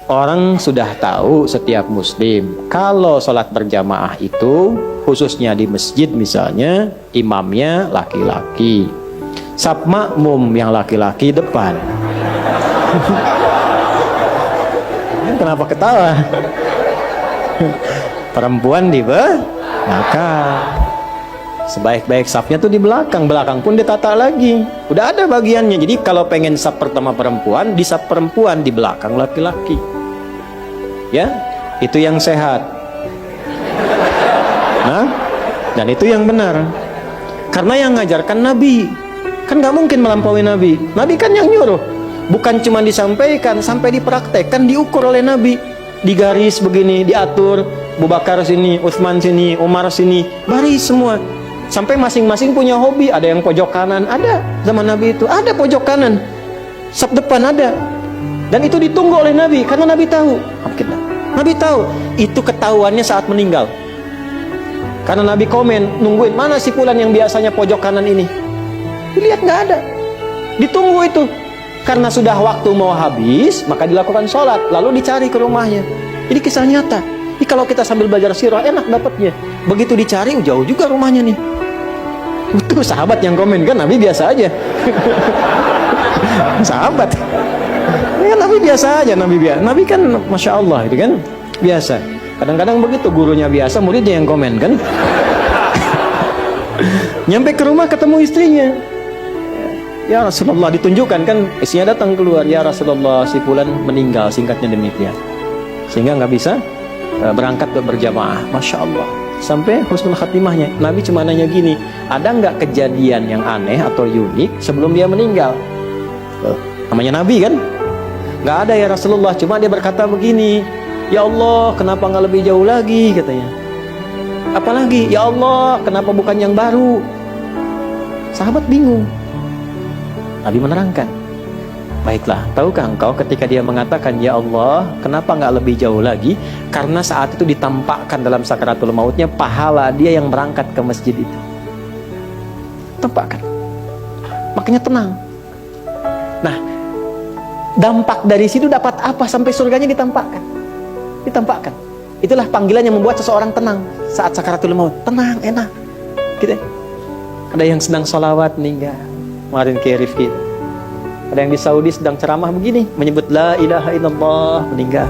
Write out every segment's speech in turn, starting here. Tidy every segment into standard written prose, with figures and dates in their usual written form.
Orang sudah tahu setiap muslim kalau sholat berjamaah itu khususnya di masjid misalnya imamnya laki-laki, saf makmum yang laki-laki depan. Kenapa ketawa? Perempuan di belakang. Sebaik-baik safnya tuh di belakang, belakang pun ditata lagi. Udah ada bagiannya. Jadi kalau pengen saf pertama perempuan, di saf perempuan, di belakang laki-laki. Ya, itu yang sehat. Nah, dan itu yang benar. Karena yang ngajarkan Nabi. Kan nggak mungkin melampaui Nabi. Nabi kan yang nyuruh. Bukan cuma disampaikan, sampai dipraktekkan, diukur oleh Nabi. Digaris begini, diatur. Abu Bakar sini, Utsman sini, Umar sini, baris semua. Sampai masing-masing punya hobi. Ada yang pojok kanan, ada zaman Nabi itu. Ada pojok kanan, saf depan ada. Dan itu ditunggu oleh Nabi, karena Nabi tahu. Nabi tahu, itu ketahuannya saat meninggal. Karena Nabi komen, nungguin, mana si fulan yang biasanya pojok kanan ini? Dilihat nggak ada. Ditunggu itu. Karena sudah waktu mau habis, maka dilakukan sholat. Lalu dicari ke rumahnya. Jadi kisah nyata. Jadi kalau kita sambil belajar sirah, enak dapatnya. Begitu dicari, jauh juga rumahnya nih. Itu sahabat yang komen, kan Nabi biasa aja. Sahabat. Ya, Nabi biasa aja, Nabi kan Masya Allah itu kan biasa. Kadang-kadang begitu, gurunya biasa, muridnya yang komen kan. Nyampe ke rumah ketemu istrinya. Ya Rasulullah, ditunjukkan kan, istrinya datang keluar. Ya Rasulullah, si fulan meninggal, singkatnya demikian. Sehingga nggak bisa berangkat berjamaah. Masya Allah. Sampai husnul khatimahnya. Nabi cuma nanya gini, ada nggak kejadian yang aneh atau unik sebelum dia meninggal? Namanya Nabi kan? Nggak ada ya Rasulullah, cuma dia berkata begini, ya Allah, kenapa nggak lebih jauh lagi, katanya. Apalagi, ya Allah, kenapa bukan yang baru? Sahabat bingung. Nabi menerangkan, baiklah, tahukah engkau ketika dia mengatakan, ya Allah, kenapa nggak lebih jauh lagi? Karena saat itu ditampakkan dalam sakaratul mautnya pahala dia yang berangkat ke masjid itu. Tampakkan. Makanya tenang. Nah, dampak dari situ dapat apa sampai surganya ditampakkan? Ditampakkan. Itulah panggilan yang membuat seseorang tenang saat sakaratul maut. Tenang, enak. Gitu. Ada yang sedang sholawat meninggal. Kemarin ke Rifki. Ada yang di Saudi sedang ceramah begini, menyebut la ilaha illallah, meninggal.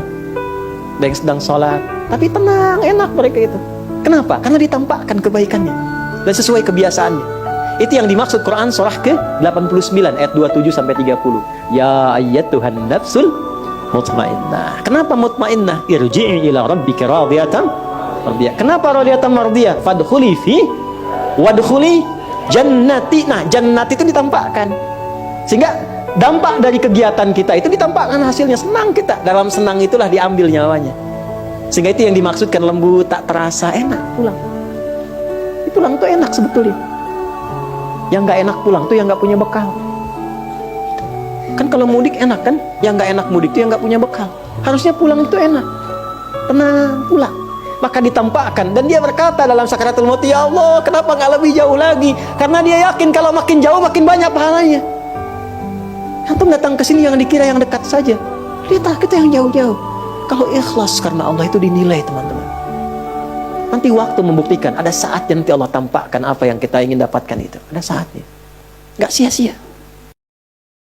Ada yang sedang sholat, tapi tenang, enak mereka itu. Kenapa? Karena ditampakkan kebaikannya dan sesuai kebiasaannya. Itu yang dimaksud Quran surah ke-89 ayat 27 sampai 30. Ya ayyatuhan nafsul mutmainnah. Kenapa mutmainnah? Irji'i ila rabbika radiyatan mardiyah. Kenapa radiyatan mardiyah? Fadkhuli fi wadkhuli jannati. Nah, jannati itu ditampakkan. Sehingga dampak dari kegiatan kita itu ditampakkan hasilnya. Senang kita. Dalam senang itulah diambil nyawanya. Sehingga itu yang dimaksudkan lembut, tak terasa, enak pulang. Pulang itu enak sebetulnya. Yang nggak enak pulang tuh yang nggak punya bekal. Kan kalau mudik enak kan? Yang nggak enak mudik tuh yang nggak punya bekal. Harusnya pulang itu enak, tenang pulang. Maka ditampakkan dan dia berkata dalam sakaratul maut, ya Allah, kenapa nggak lebih jauh lagi? Karena dia yakin kalau makin jauh makin banyak pahalanya. Antum datang ke sini yang dikira yang dekat saja, dia takut yang jauh-jauh. Kalau ikhlas karena Allah itu dinilai, teman-teman. Nanti waktu membuktikan, ada saatnya nanti Allah tampakkan apa yang kita ingin dapatkan itu. Ada saatnya. Nggak sia-sia.